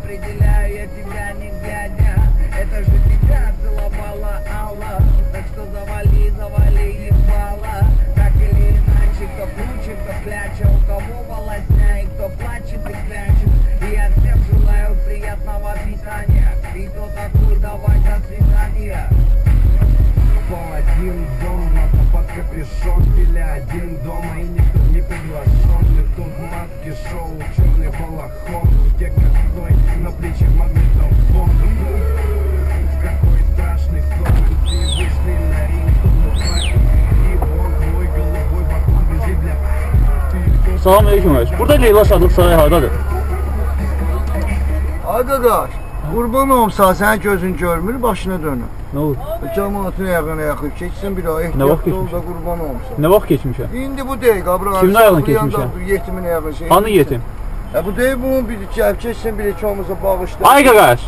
определяю я тебя не глядя. Это же тебя целовала Алла. Так что завали, завали ебало. Так или иначе, кто круче, кто кляча. У кого волосня и кто плачет и клячет. И я всем желаю приятного питания. И кто такой, давай до свидания. Пол один дома, под капюшон, пиля один дома. И никто не приглашен. Тут маски шоу, черный балахон. Где косой, на плечах магнитофон. Какой страшный сон. Ты вышли на ринг, тут и он твой голубой батон бежит для... Salamünaleyküm qardaş. Burada Leyla Şadlıq sarayı hardadır? Ay qaqaş, qurban olmsa sənin gözün görmür, başına dönür. Nə olur? Cəmaatın ayağına yaxın keçsin bir ay, ehtiyatlı ol da qurban olmsa. Nə vaxt keçmişəm? İndi bu deyil, qabra. Kimin ayağına keçmişəm? Yetimin ayağına şey. Hanı yetim? Bu deyil, bunun bir cəb keçsin, bir iki olmasa bağışla. Ay qaqaş!